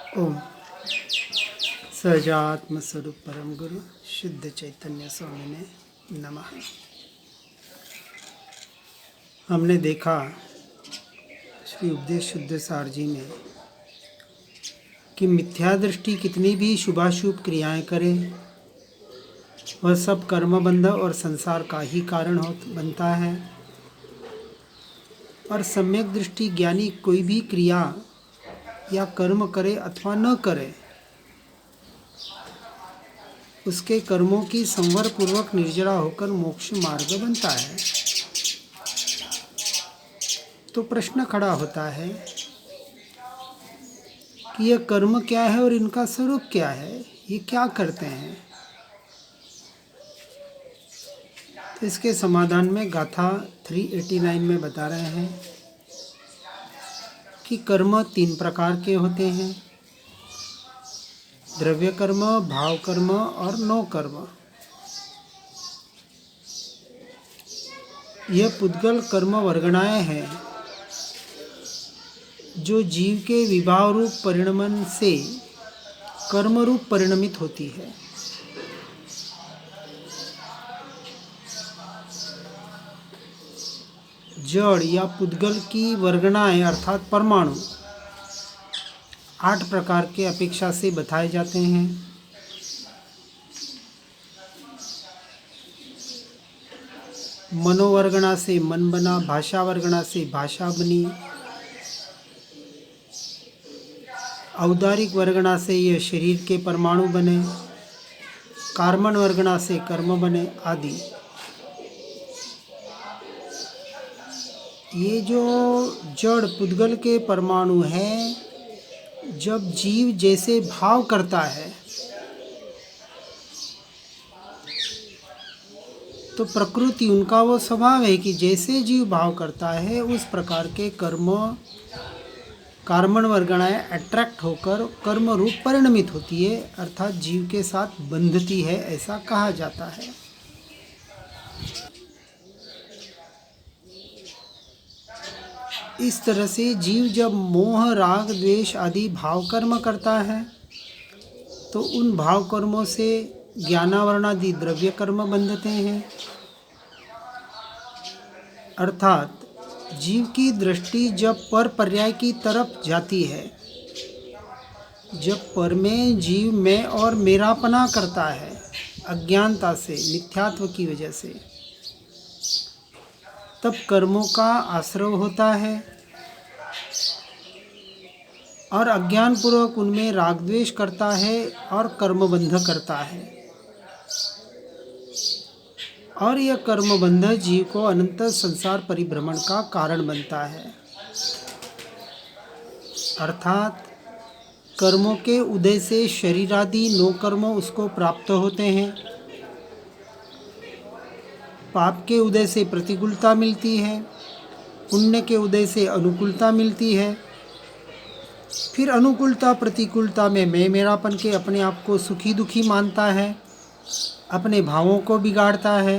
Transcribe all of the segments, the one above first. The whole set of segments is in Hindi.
ओम सहजात्म स्वरूप परम गुरु शुद्ध चैतन्य स्वामी ने नमः। हमने देखा श्री उपदेश शुद्ध सार जी में कि मिथ्या दृष्टि कितनी भी शुभाशुभ क्रियाएं करे वह सब कर्म बंध और संसार का ही कारण बनता है, और सम्यक दृष्टि ज्ञानी कोई भी क्रिया या कर्म करे अथवा न करे उसके कर्मों की संवर पूर्वक निर्जरा होकर मोक्ष मार्ग बनता है। तो प्रश्न खड़ा होता है कि यह कर्म क्या है और इनका स्वरूप क्या है, ये क्या करते हैं। तो इसके समाधान में गाथा 389 में बता रहे हैं कि कर्म 3 प्रकार के होते हैं: द्रव्य कर्म, भाव कर्म और नो कर्म। यह पुद्गल कर्म वर्गणाएं हैं जो जीव के विभाव रूप परिणमन से कर्म रूप परिणमित होती है। जड़ या पुद्गल की वर्गणाएं अर्थात परमाणु 8 प्रकार के अपेक्षा से बताए जाते हैं। मनोवर्गणा से मन बना, भाषा वर्गणा से भाषा बनी, औदारिक वर्गणा से यह शरीर के परमाणु बने, कार्बन वर्गणा से कर्म बने आदि। ये जो जड़ पुद्गल के परमाणु हैं, जब जीव जैसे भाव करता है तो प्रकृति उनका वो स्वभाव है कि जैसे जीव भाव करता है उस प्रकार के कर्म कार्बन वर्गणाएं अट्रैक्ट होकर कर्म रूप परिणमित होती है, अर्थात जीव के साथ बंधती है, ऐसा कहा जाता है। इस तरह से जीव जब मोह राग द्वेष आदि भाव कर्म करता है तो उन भाव कर्मों से ज्ञानावरण आदि द्रव्य कर्म बंधते हैं, अर्थात जीव की दृष्टि जब पर पर्याय की तरफ जाती है, जब पर में जीव मैं और मेरापना करता है अज्ञानता से, मिथ्यात्व की वजह से, तब कर्मों का आश्रय होता है और अज्ञान पूर्वक उनमें राग द्वेष करता है और कर्मबंध करता है, और यह कर्मबंध जीव को अनंत संसार परिभ्रमण का कारण बनता है। अर्थात कर्मों के उदय से शरीर आदि 9 कर्म उसको प्राप्त होते हैं। पाप के उदय से प्रतिकूलता मिलती है, पुण्य के उदय से अनुकूलता मिलती है, फिर अनुकूलता प्रतिकूलता में मैं मेरापन के अपने आप को सुखी दुखी मानता है, अपने भावों को बिगाड़ता है,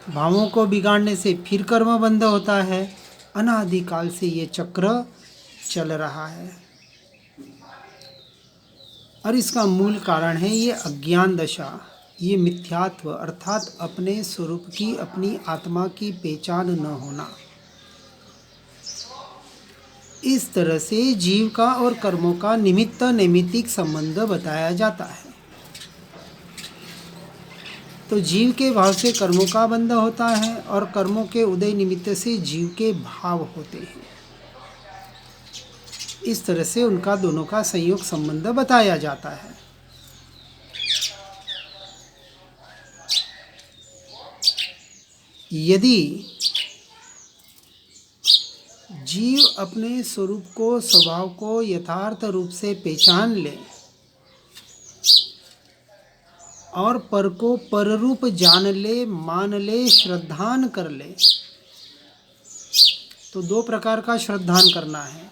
भावों को बिगाड़ने से फिर कर्म बंध होता है। अनादिकाल से ये चक्र चल रहा है और इसका मूल कारण है ये अज्ञान दशा, ये मिथ्यात्व अर्थात अपने स्वरूप की, अपनी आत्मा की पहचान न होना। इस तरह से जीव का और कर्मों का निमित्त नैमित्तिक संबंध बताया जाता है। तो जीव के भाव से कर्मों का बंध होता है और कर्मों के उदय निमित्त से जीव के भाव होते हैं। इस तरह से उनका दोनों का संयोग संबंध बताया जाता है। यदि जीव अपने स्वरूप को, स्वभाव को यथार्थ रूप से पहचान ले और पर को पर रूप जान ले, मान ले, श्रद्धान कर ले, तो 2 प्रकार का श्रद्धान करना है: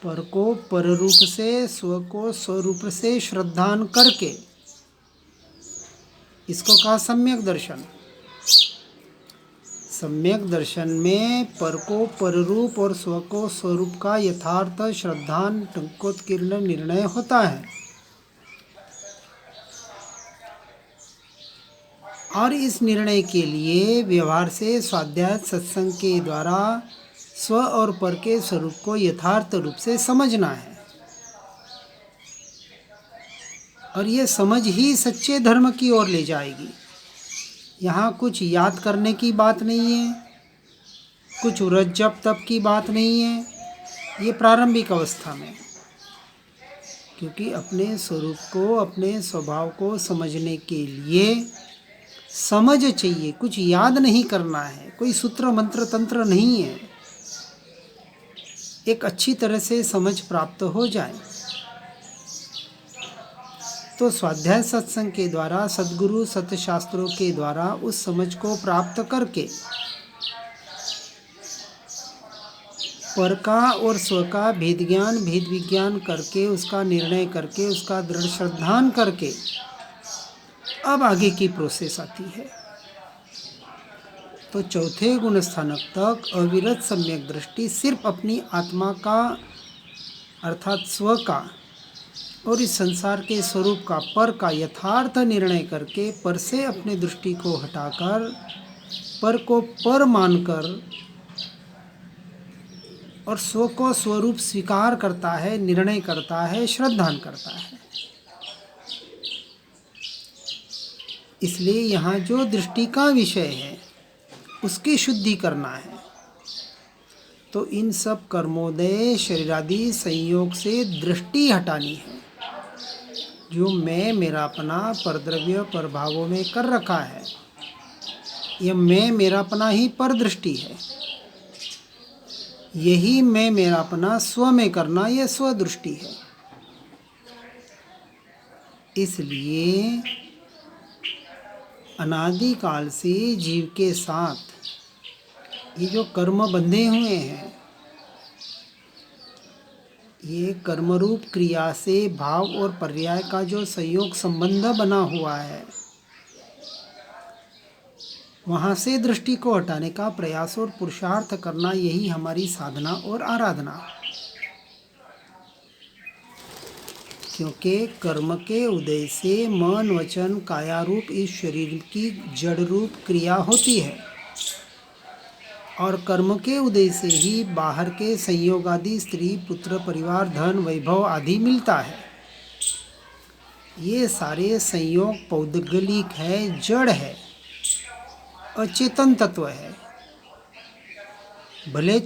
पर को पर रूप से, स्व को स्वरूप से श्रद्धान करके, इसको कहा सम्यक दर्शन। सम्यक दर्शन में पर को पररूप और स्व को स्वरूप का यथार्थ श्रद्धांतकोत्कीर्ण निर्णय होता है। और इस निर्णय के लिए व्यवहार से स्वाध्याय सत्संग के द्वारा स्व और पर के स्वरूप को यथार्थ रूप से समझना है। और ये समझ ही सच्चे धर्म की ओर ले जाएगी। यहाँ कुछ याद करने की बात नहीं है, कुछ व्रत जप तप की बात नहीं है ये प्रारंभिक अवस्था में, क्योंकि अपने स्वरूप को, अपने स्वभाव को समझने के लिए समझ चाहिए, कुछ याद नहीं करना है, कोई सूत्र मंत्र तंत्र नहीं है। एक अच्छी तरह से समझ प्राप्त हो जाए तो स्वाध्याय सत्संग के द्वारा, सद्गुरु सत्यशास्त्रों के द्वारा उस समझ को प्राप्त करके पर का और स्व का भेद ज्ञान, भेद विज्ञान करके, उसका निर्णय करके, उसका दृढ़ श्रद्धान करके अब आगे की प्रोसेस आती है। तो चौथे गुण स्थानक तक अविरत सम्यक दृष्टि सिर्फ अपनी आत्मा का अर्थात स्व का और इस संसार के स्वरूप का, पर का यथार्थ निर्णय करके पर से अपने दृष्टि को हटाकर पर को पर मानकर और स्व को स्वरूप स्वीकार करता है, निर्णय करता है, श्रद्धान करता है। इसलिए यहाँ जो दृष्टि का विषय है उसकी शुद्धि करना है। तो इन सब कर्मोदय शरीरादि संयोग से दृष्टि हटानी है। जो मैं मेरापना परद्रव्य पर भावों में कर रखा है, यह मैं मेरापना ही पर दृष्टि है। यही मैं मेरापना स्व में करना, यह स्व दृष्टि है। इसलिए अनादिकाल से जीव के साथ ये जो कर्म बंधे हुए हैं, ये कर्मरूप क्रिया से भाव और पर्याय का जो संयोग संबंध बना हुआ है, वहाँ से दृष्टि को हटाने का प्रयास और पुरुषार्थ करना, यही हमारी साधना और आराधना। क्योंकि कर्म के उदय से मन वचन काया रूप इस शरीर की जड़ रूप क्रिया होती है और कर्म के उदय से ही बाहर के संयोग आदि स्त्री पुत्र परिवार धन वैभव आदि मिलता है। ये सारे संयोग पौद्गलिक है, जड़ है, अचेतन तत्व है। भले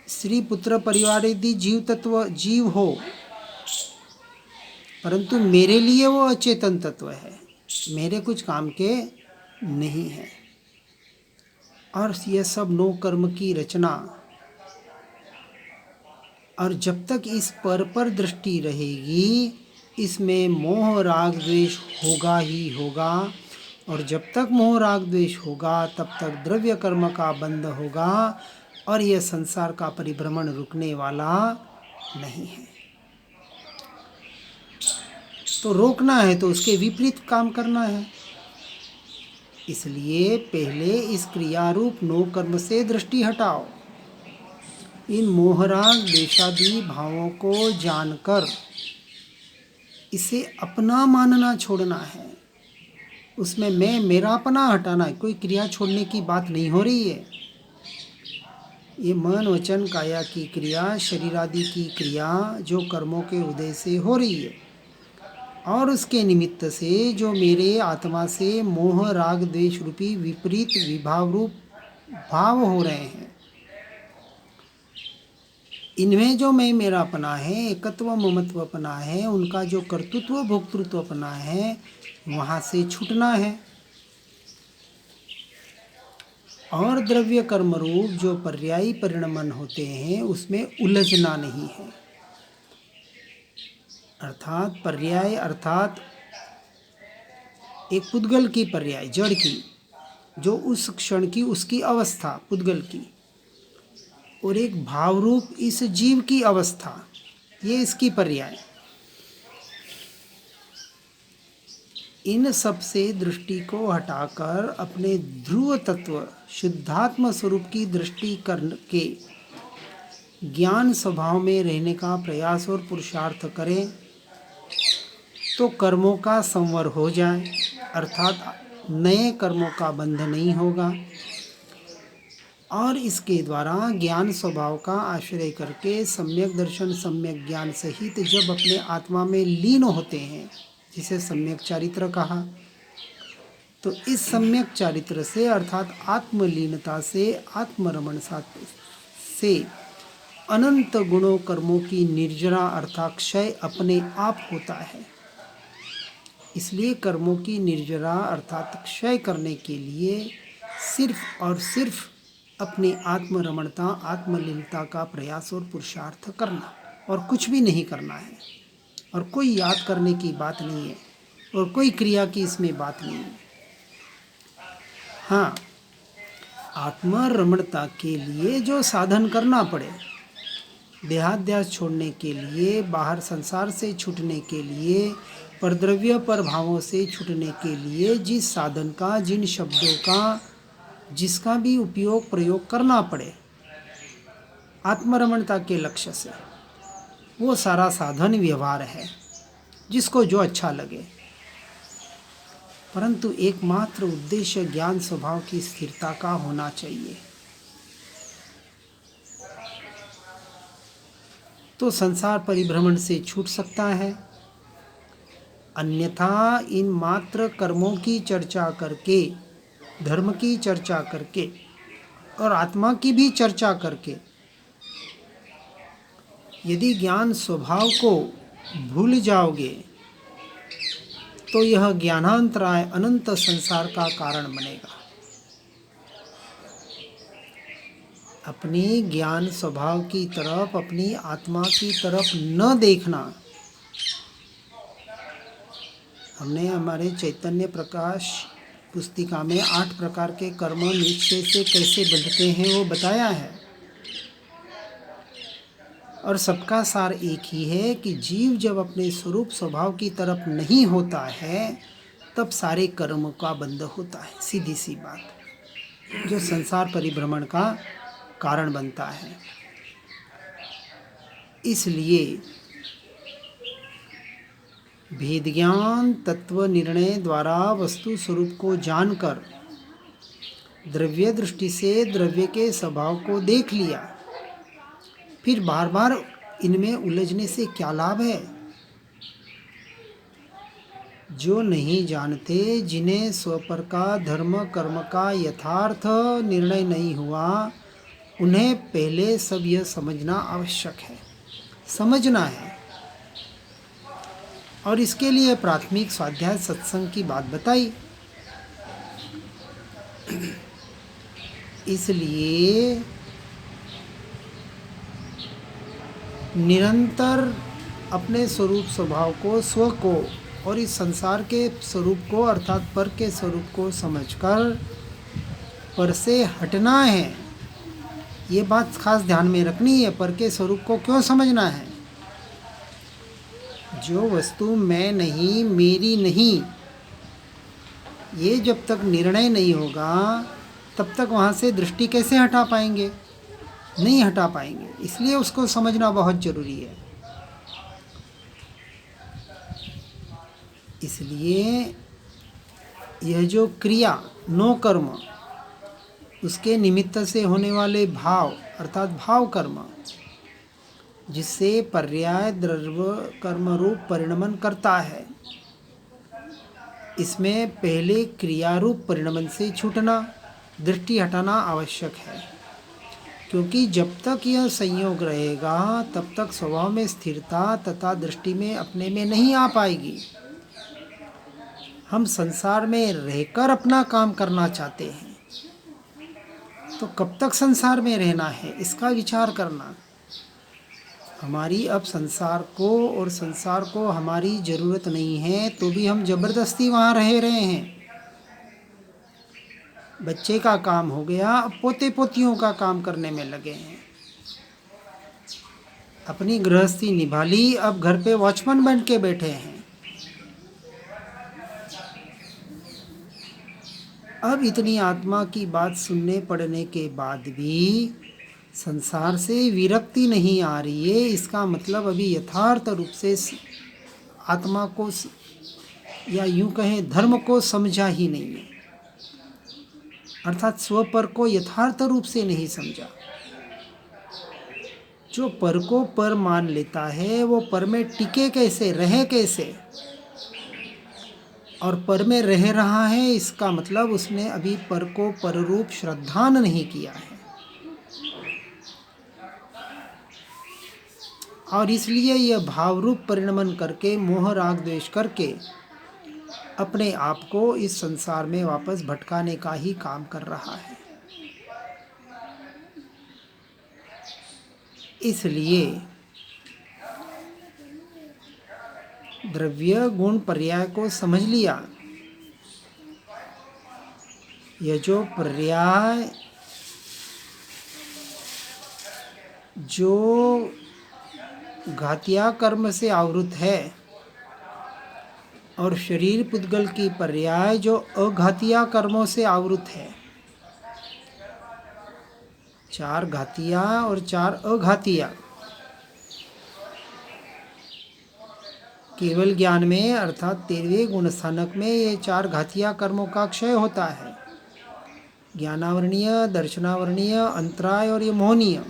स्त्री पुत्र परिवार आदि जीव तत्व जीव हो, परंतु मेरे लिए वो अचेतन तत्व है, मेरे कुछ काम के नहीं है। और यह सब नो कर्म की रचना। और जब तक इस पर दृष्टि रहेगी, इसमें मोह राग द्वेष होगा ही होगा। और जब तक मोह राग द्वेष होगा तब तक द्रव्य कर्म का बंध होगा और यह संसार का परिभ्रमण रुकने वाला नहीं है। तो रोकना है तो उसके विपरीत काम करना है। इसलिए पहले इस क्रियारूप नो कर्म से दृष्टि हटाओ। इन मोहराग देशादि भावों को जानकर इसे अपना मानना छोड़ना है। उसमें मैं मेरापना हटाना है। कोई क्रिया छोड़ने की बात नहीं हो रही है। ये मन वचन काया की क्रिया, शरीर आदि की क्रिया जो कर्मों के उदय से हो रही है और उसके निमित्त से जो मेरे आत्मा से मोह राग द्वेष रूपी विपरीत विभाव रूप भाव हो रहे हैं, इनमें जो मैं मेरापना है, एकत्व ममत्वपना है, उनका जो कर्तृत्व भोक्तृत्वपना है, वहाँ से छूटना है। और द्रव्य कर्म रूप जो पर्यायी परिणमन होते हैं उसमें उलझना नहीं है। अर्थात पर्याय अर्थात एक पुद्गल की पर्याय जड़ की, जो उस क्षण की उसकी अवस्था पुद्गल की, और एक भाव रूप इस जीव की अवस्था, ये इसकी पर्याय। इन सब से दृष्टि को हटाकर अपने ध्रुव तत्व शुद्धात्म स्वरूप की दृष्टि करके ज्ञान स्वभाव में रहने का प्रयास और पुरुषार्थ करें तो कर्मों का संवर हो जाए, अर्थात नए कर्मों का बंध नहीं होगा। और इसके द्वारा ज्ञान स्वभाव का आश्रय करके सम्यक दर्शन सम्यक ज्ञान सहित जब अपने आत्मा में लीन होते हैं, जिसे सम्यक चारित्र कहा, तो इस सम्यक चारित्र से अर्थात आत्मलीनता से आत्मरमण से अनंत गुणों कर्मों की निर्जरा अर्थात क्षय अपने आप होता है। इसलिए कर्मों की निर्जरा अर्थात क्षय करने के लिए सिर्फ और सिर्फ अपनी आत्मरमणता आत्मलीनता का प्रयास और पुरुषार्थ करना, और कुछ भी नहीं करना है, और कोई याद करने की बात नहीं है, और कोई क्रिया की इसमें बात नहीं है। हाँ, आत्मरमणता के लिए जो साधन करना पड़े, देहाध्यास छोड़ने के लिए, बाहर संसार से छूटने के लिए, परद्रव्य पर भावों से छूटने के लिए जिस साधन का, जिन शब्दों का, जिसका भी उपयोग प्रयोग करना पड़े आत्मरमणता के लक्ष्य से, वो सारा साधन व्यवहार है, जिसको जो अच्छा लगे। परंतु एकमात्र उद्देश्य ज्ञान स्वभाव की स्थिरता का होना चाहिए। तो संसार परिभ्रमण से छूट सकता है, अन्यथा इन मात्र कर्मों की चर्चा करके, धर्म की चर्चा करके और आत्मा की भी चर्चा करके यदि ज्ञान स्वभाव को भूल जाओगे तो यह ज्ञानांतराय अनंत संसार का कारण बनेगा। अपनी ज्ञान स्वभाव की तरफ, अपनी आत्मा की तरफ न देखना। हमने हमारे चैतन्य प्रकाश पुस्तिका में 8 प्रकार के कर्म निश्चय से कैसे बंधते हैं वो बताया है, और सबका सार एक ही है कि जीव जब अपने स्वरूप स्वभाव की तरफ नहीं होता है तब सारे कर्म का बंध होता है। सीधी सी बात, जो संसार परिभ्रमण का कारण बनता है। इसलिए भेद ज्ञान तत्व निर्णय द्वारा वस्तु स्वरूप को जानकर द्रव्य दृष्टि से द्रव्य के स्वभाव को देख लिया, फिर बार बार इनमें उलझने से क्या लाभ है। जो नहीं जानते, जिन्हें स्वपर का धर्म कर्म का यथार्थ निर्णय नहीं हुआ, उन्हें पहले सब यह समझना आवश्यक है, समझना है। और इसके लिए प्राथमिक स्वाध्याय सत्संग की बात बताई। इसलिए निरंतर अपने स्वरूप स्वभाव को, स्व को और इस संसार के स्वरूप को अर्थात पर के स्वरूप को समझकर पर से हटना है। ये बात खास ध्यान में रखनी है। पर के स्वरूप को क्यों समझना है? जो वस्तु मैं नहीं, मेरी नहीं, ये जब तक निर्णय नहीं होगा तब तक वहाँ से दृष्टि कैसे हटा पाएंगे? नहीं हटा पाएंगे। इसलिए उसको समझना बहुत जरूरी है। इसलिए यह जो क्रिया नो कर्म, उसके निमित्त से होने वाले भाव अर्थात भाव कर्म, जिससे पर्याय द्रव्य कर्म रूप परिणमन करता है, इसमें पहले क्रिया रूप परिणमन से छूटना, दृष्टि हटाना आवश्यक है। क्योंकि जब तक यह संयोग रहेगा तब तक स्वभाव में स्थिरता तथा दृष्टि में अपने में नहीं आ पाएगी। हम संसार में रहकर अपना काम करना चाहते हैं, तो कब तक संसार में रहना है इसका विचार करना। हमारी अब संसार को और संसार को हमारी ज़रूरत नहीं है, तो भी हम ज़बरदस्ती वहाँ रह रहे हैं। बच्चे का काम हो गया, अब पोते पोतियों का काम करने में लगे हैं। अपनी गृहस्थी निभा ली, अब घर पे वॉचमैन बन के बैठे हैं। अब इतनी आत्मा की बात सुनने पड़ने के बाद भी संसार से विरक्ति नहीं आ रही है, इसका मतलब अभी यथार्थ रूप से आत्मा को या यूं कहें धर्म को समझा ही नहीं है, अर्थात स्वपर को यथार्थ रूप से नहीं समझा। जो पर को पर मान लेता है वो पर में टिके कैसे, रहे कैसे, और पर में रह रहा है, इसका मतलब उसने अभी पर को पर रूप श्रद्धान नहीं किया है। और इसलिए यह भाव रूप परिणमन करके मोह राग द्वेष करके अपने आप को इस संसार में वापस भटकाने का ही काम कर रहा है। इसलिए द्रव्य गुण पर्याय को समझ लिया। यह जो पर्याय जो घातिया कर्म से आवृत है और शरीर पुद्गल की पर्याय जो अघातिया कर्मों से आवृत है, 4 घातिया और 4 अघातिया। केवल ज्ञान में अर्थात 13वें गुण स्थानक में ये 4 घातिया कर्मों का क्षय होता है, ज्ञानावरणीय, दर्शनावरणीय, अंतराय और ये मोहनीय।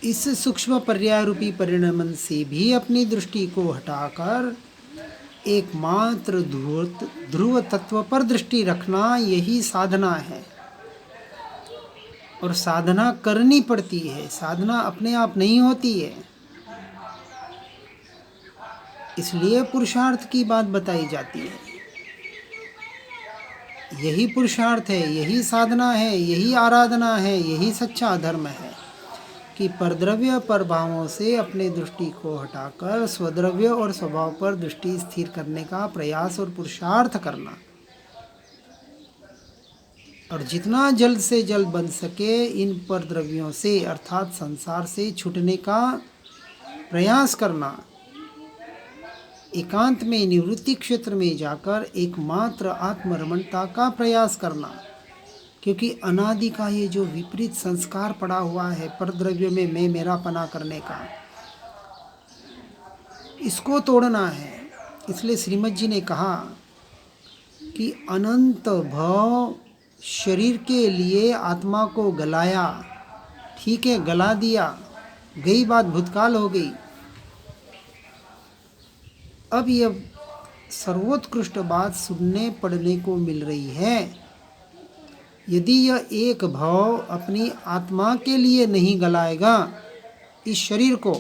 इस सूक्ष्म पर्याय रूपी परिणमन से भी अपनी दृष्टि को हटाकर एकमात्र ध्रुव तत्व पर दृष्टि रखना, यही साधना है। और साधना करनी पड़ती है, साधना अपने आप नहीं होती है। इसलिए पुरुषार्थ की बात बताई जाती है। यही पुरुषार्थ है, यही साधना है, यही आराधना है, यही सच्चा धर्म है कि परद्रव्य पर भावों से अपने दृष्टि को हटाकर स्वद्रव्य और स्वभाव पर दृष्टि स्थिर करने का प्रयास और पुरुषार्थ करना, और जितना जल्द से जल्द बन सके इन परद्रव्यों से अर्थात संसार से छूटने का प्रयास करना, एकांत में निवृत्ति क्षेत्र में जाकर एकमात्र आत्मरमणता का प्रयास करना। क्योंकि अनादि का ये जो विपरीत संस्कार पड़ा हुआ है परद्रव्य में मैं मेरा पना करने का, इसको तोड़ना है। इसलिए श्रीमद् जी ने कहा कि अनंत भव शरीर के लिए आत्मा को गलाया, ठीक है गला दिया, गई बात भूतकाल हो गई। अब यह सर्वोत्कृष्ट बात सुनने पढ़ने को मिल रही है। यदि यह एक भाव अपनी आत्मा के लिए नहीं गलाएगा इस शरीर को,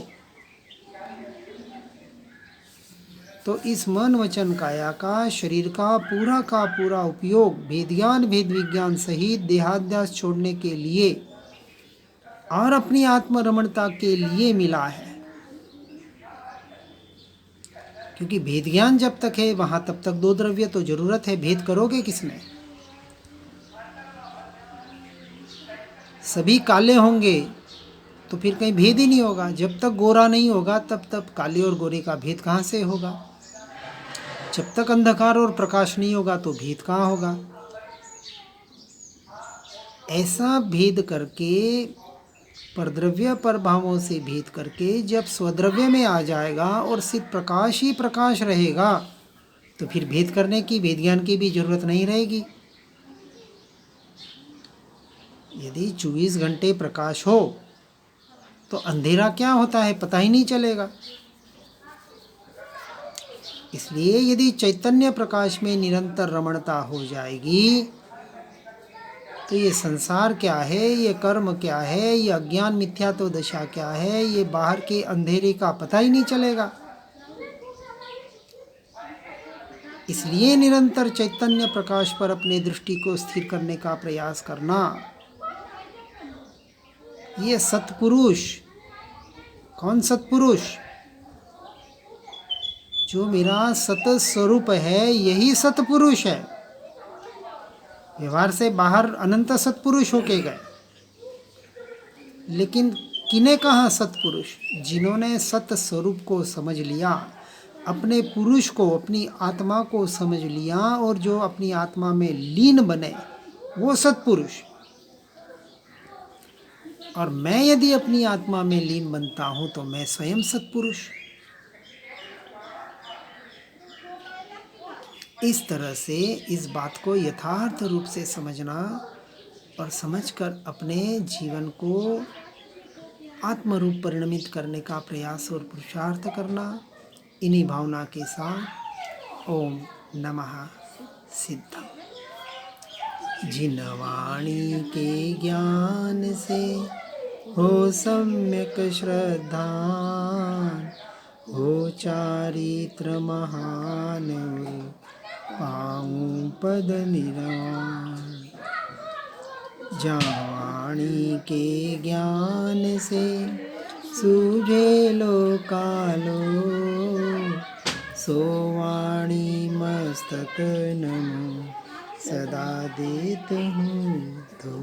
तो इस मन वचन काया का शरीर का पूरा उपयोग भेद ज्ञान भेद विज्ञान सहित देहाध्यास छोड़ने के लिए और अपनी आत्मरमणता के लिए मिला है। क्योंकि भेद ज्ञान जब तक है वहाँ तब तक 2 द्रव्य तो जरूरत है। भेद करोगे किसने? सभी काले होंगे तो फिर कहीं भेद ही नहीं होगा। जब तक गोरा नहीं होगा तब तक काले और गोरे का भेद कहाँ से होगा? जब तक अंधकार और प्रकाश नहीं होगा तो भेद कहाँ होगा? ऐसा भेद करके परद्रव्य पर भावों से भेद करके जब स्वद्रव्य में आ जाएगा और सिर्फ प्रकाश ही प्रकाश रहेगा तो फिर भेद करने की भेद ज्ञान की भी जरूरत नहीं रहेगी। यदि 24 घंटे प्रकाश हो तो अंधेरा क्या होता है पता ही नहीं चलेगा। इसलिए यदि चैतन्य प्रकाश में निरंतर रमणता हो जाएगी तो ये संसार क्या है, ये कर्म क्या है, ये अज्ञान मिथ्यात्व दशा क्या है, ये बाहर के अंधेरे का पता ही नहीं चलेगा। इसलिए निरंतर चैतन्य प्रकाश पर अपने दृष्टि को स्थिर करने का प्रयास करना। ये सत्पुरुष, कौन सत्पुरुष? जो मेरा सत स्वरूप है यही सत्पुरुष है। व्यवहार से बाहर अनंत सत्पुरुष होके गए, लेकिन किने कहा सत्पुरुष? जिन्होंने सत स्वरूप को समझ लिया, अपने पुरुष को, अपनी आत्मा को समझ लिया और जो अपनी आत्मा में लीन बने वो सत्पुरुष। और मैं यदि अपनी आत्मा में लीन बनता हूँ तो मैं स्वयं सत्पुरुष। इस तरह से इस बात को यथार्थ रूप से समझना और समझकर अपने जीवन को आत्मरूप परिणमित करने का प्रयास और पुरुषार्थ करना। इन्हीं भावना के साथ ओम नमः सिद्धम। जिन वाणी के ज्ञान से हो सम्यक श्रद्धा, हो चारित्र महान, पाऊं पद निर्वाण। जहाँ वाणी के ज्ञान से सूझे लोकालो, सो वाणी मस्तक नमो सदा देत हूँ तो।